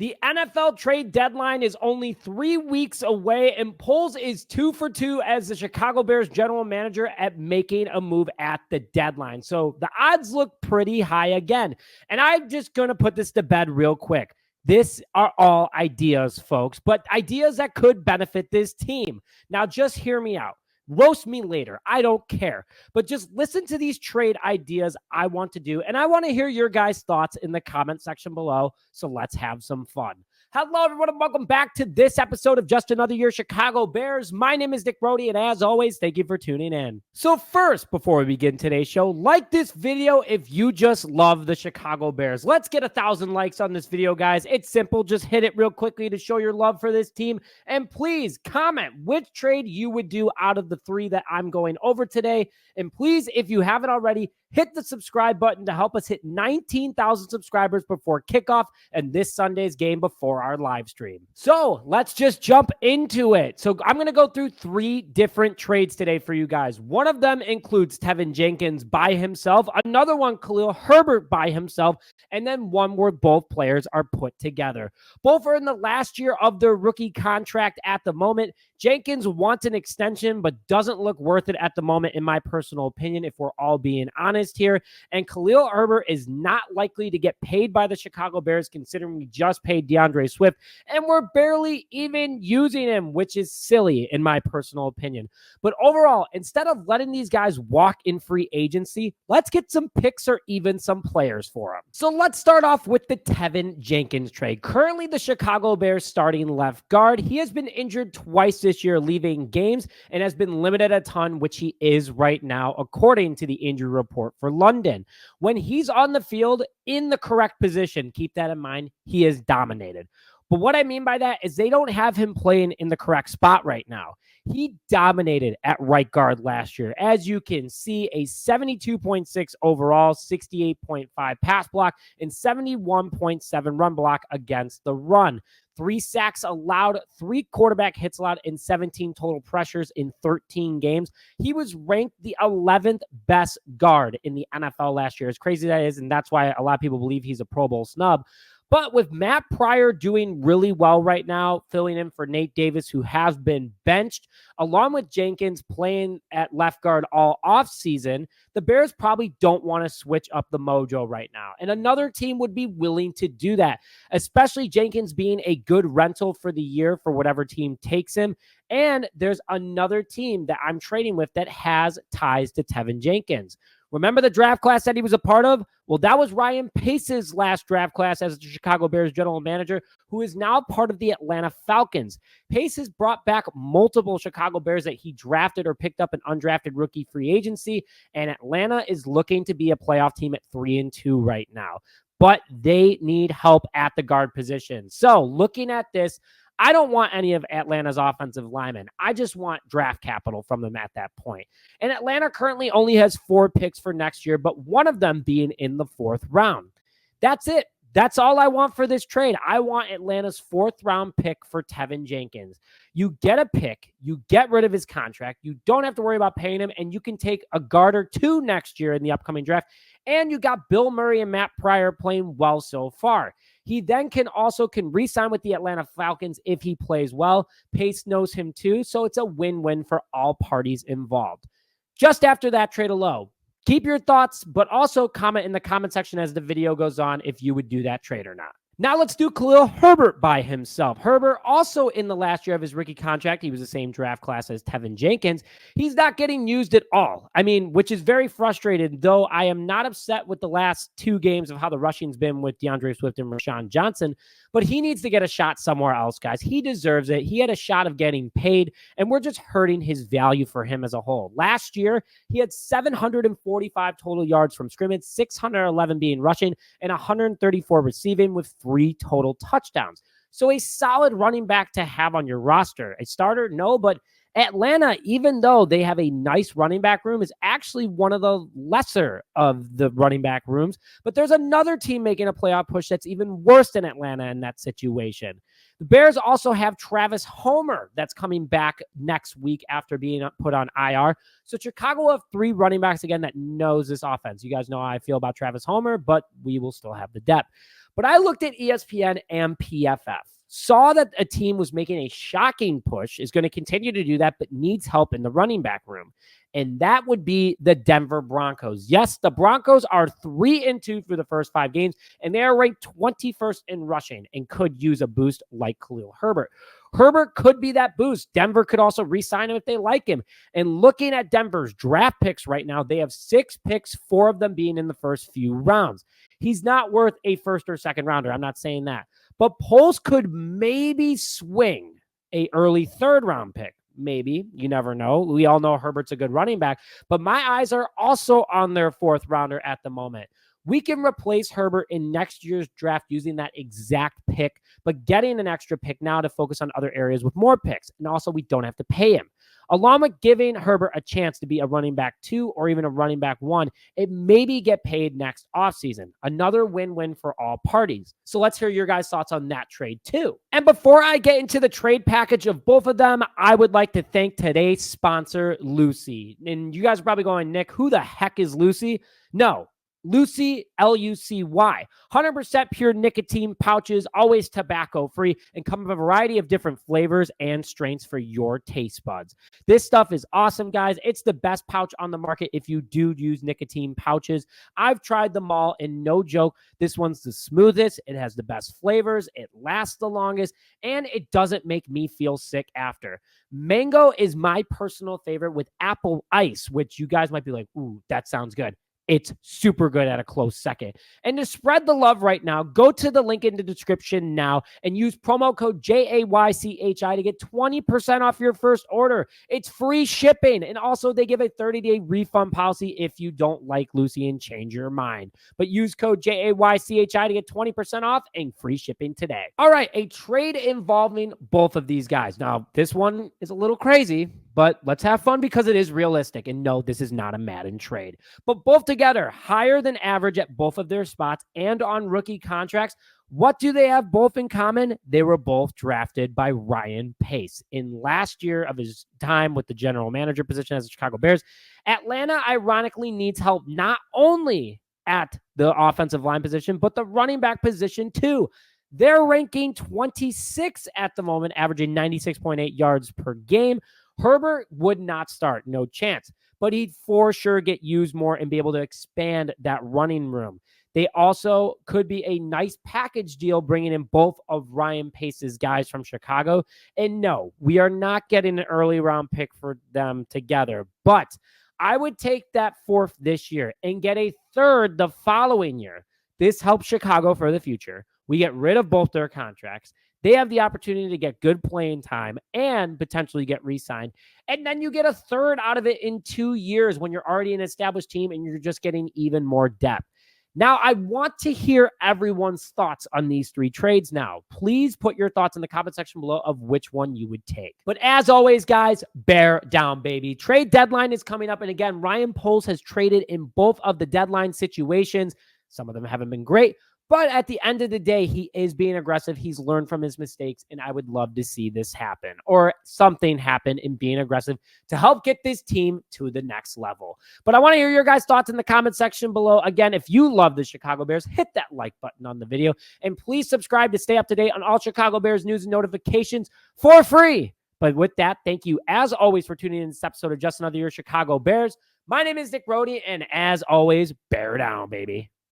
The NFL trade deadline is only 3 weeks away, and Poles is 2 for 2 as the Chicago Bears general manager at making a move at the deadline. So the odds look pretty high again. And I'm just going to put this to bed real quick. This are all ideas, folks, but ideas that could benefit this team. Now, just hear me out. Roast me later. I don't care. But just listen to these trade ideas I want to do. And I want to hear your guys' thoughts in the comment section below. So let's have some fun. Hello, everyone, and welcome back to this episode of Just Another Year Chicago Bears. My name is Nick Brody, and as always, thank you for tuning in. So first, before we begin today's show, like this video if you just love the Chicago Bears. Let's get 1,000 likes on this video, guys. It's simple. Just hit it real quickly to show your love for this team. And please comment which trade you would do out of the 3 that I'm going over today. And please, if you haven't already, hit the subscribe button to help us hit 19,000 subscribers before kickoff and this Sunday's game before our live stream. So let's just jump into it. So I'm going to go through 3 different trades today for you guys. One of them includes Teven Jenkins by himself, another one Khalil Herbert by himself, and then one where both players are put together. Both are in the last year of their rookie contract at the moment. Jenkins wants an extension, but doesn't look worth it at the moment, in my personal opinion, if we're all being honest here. And Khalil Herbert is not likely to get paid by the Chicago Bears, considering we just paid DeAndre Swift, and we're barely even using him, which is silly, in my personal opinion. But overall, instead of letting these guys walk in free agency, let's get some picks or even some players for them. So let's start off with the Teven Jenkins trade. Currently, the Chicago Bears starting left guard. He has been injured twice this year, leaving games, and has been limited a ton, which he is right now, according to the injury report for London. When he's on the field in the correct position, keep that in mind, he is dominated. But what I mean by that is they don't have him playing in the correct spot right now. He dominated at right guard last year. As you can see, a 72.6 overall, 68.5 pass block, and 71.7 run block against the run. 3 sacks allowed, 3 quarterback hits allowed, and 17 total pressures in 13 games. He was ranked the 11th best guard in the NFL last year. As crazy as that is, and that's why a lot of people believe he's a Pro Bowl snub. But with Matt Pryor doing really well right now, filling in for Nate Davis, who has been benched, along with Jenkins playing at left guard all offseason, the Bears probably don't want to switch up the mojo right now. And another team would be willing to do that, especially Jenkins being a good rental for the year for whatever team takes him. And there's another team that I'm trading with that has ties to Teven Jenkins. Remember the draft class that he was a part of? Well, that was Ryan Pace's last draft class as the Chicago Bears general manager, who is now part of the Atlanta Falcons. Pace has brought back multiple Chicago Bears that he drafted or picked up an undrafted rookie free agency, and Atlanta is looking to be a playoff team at 3-2 right now. But they need help at the guard position. So looking at this, I don't want any of Atlanta's offensive linemen. I just want draft capital from them at that point. And Atlanta currently only has 4 picks for next year, but one of them being in the 4th round. That's it. That's all I want for this trade. I want Atlanta's 4th round pick for Teven Jenkins. You get a pick, you get rid of his contract, you don't have to worry about paying him, and you can take a guard or 2 next year in the upcoming draft. And you got Bill Murray and Matt Pryor playing well so far. He then can re-sign with the Atlanta Falcons if he plays well. Pace knows him too, so it's a win-win for all parties involved. Just after that trade alone, keep your thoughts, but also comment in the comment section as the video goes on if you would do that trade or not. Now let's do Kahlil Herbert by himself. Herbert also in the last year of his rookie contract, he was the same draft class as Teven Jenkins. He's not getting used at all. I mean, which is very frustrating, though I am not upset with the last 2 games of how the rushing's been with DeAndre Swift and Rashawn Johnson, but he needs to get a shot somewhere else, guys. He deserves it. He had a shot of getting paid, and we're just hurting his value for him as a whole. Last year, he had 745 total yards from scrimmage, 611 being rushing, and 134 receiving with 3 total touchdowns. So a solid running back to have on your roster. A starter? No, but Atlanta, even though they have a nice running back room, is actually one of the lesser of the running back rooms. But there's another team making a playoff push that's even worse than Atlanta in that situation. The Bears also have Travis Homer that's coming back next week after being put on IR. So Chicago will have 3 running backs again that knows this offense. You guys know how I feel about Travis Homer, but we will still have the depth. But I looked at ESPN and PFF, saw that a team was making a shocking push, is going to continue to do that, but needs help in the running back room. And that would be the Denver Broncos. Yes, the Broncos are 3-2 through the first 5 games, and they are ranked 21st in rushing and could use a boost like Khalil Herbert. Herbert could be that boost. Denver could also re-sign him if they like him. And looking at Denver's draft picks right now, they have 6 picks, 4 of them being in the first few rounds. He's not worth a first or second rounder. I'm not saying that. But polls could maybe swing a early 3rd round pick. Maybe. You never know. We all know Herbert's a good running back, but my eyes are also on their 4th rounder at the moment. We can replace Herbert in next year's draft using that exact pick, but getting an extra pick now to focus on other areas with more picks. And also, we don't have to pay him. Along with giving Herbert a chance to be a running back 2 or even a running back 1, it maybe get paid next offseason. Another win-win for all parties. So let's hear your guys' thoughts on that trade too. And before I get into the trade package of both of them, I would like to thank today's sponsor, Lucy. And you guys are probably going, Nick, who the heck is Lucy? No. Lucy, Lucy, 100% pure nicotine pouches, always tobacco free, and come in a variety of different flavors and strengths for your taste buds. This stuff is awesome, guys. It's the best pouch on the market if you do use nicotine pouches. I've tried them all, and no joke, this one's the smoothest. It has the best flavors. It lasts the longest, and it doesn't make me feel sick after. Mango is my personal favorite with apple ice, which you guys might be like, ooh, that sounds good. It's super good at a close second. And to spread the love right now, go to the link in the description now and use promo code JAYCHI to get 20% off your first order. It's free shipping. And also they give a 30-day refund policy if you don't like Lucy and change your mind. But use code JAYCHI to get 20% off and free shipping today. All right, a trade involving both of these guys. Now, this one is a little crazy, but let's have fun because it is realistic. And no, this is not a Madden trade. But both together, higher than average at both of their spots and on rookie contracts. What do they have both in common? They were both drafted by Ryan Pace. In last year of his time with the general manager position as the Chicago Bears, Atlanta ironically needs help not only at the offensive line position, but the running back position too. They're ranking 26 at the moment, averaging 96.8 yards per game. Herbert would not start, no chance, but he'd for sure get used more and be able to expand that running room. They also could be a nice package deal bringing in both of Ryan Pace's guys from Chicago. And no, we are not getting an early round pick for them together, but I would take that 4th this year and get a 3rd the following year. This helps Chicago for the future. We get rid of both their contracts. They have the opportunity to get good playing time and potentially get re-signed. And then you get a 3rd out of it in 2 years when you're already an established team and you're just getting even more depth. Now, I want to hear everyone's thoughts on these 3 trades now. Please put your thoughts in the comment section below of which one you would take. But as always, guys, bear down, baby. Trade deadline is coming up. And again, Ryan Poles has traded in both of the deadline situations. Some of them haven't been great. But at the end of the day, he is being aggressive. He's learned from his mistakes, and I would love to see this happen or something happen in being aggressive to help get this team to the next level. But I want to hear your guys' thoughts in the comment section below. Again, if you love the Chicago Bears, hit that like button on the video, and please subscribe to stay up to date on all Chicago Bears news and notifications for free. But with that, thank you, as always, for tuning in this episode of Just Another Year Chicago Bears. My name is Nick Brody, and as always, bear down, baby.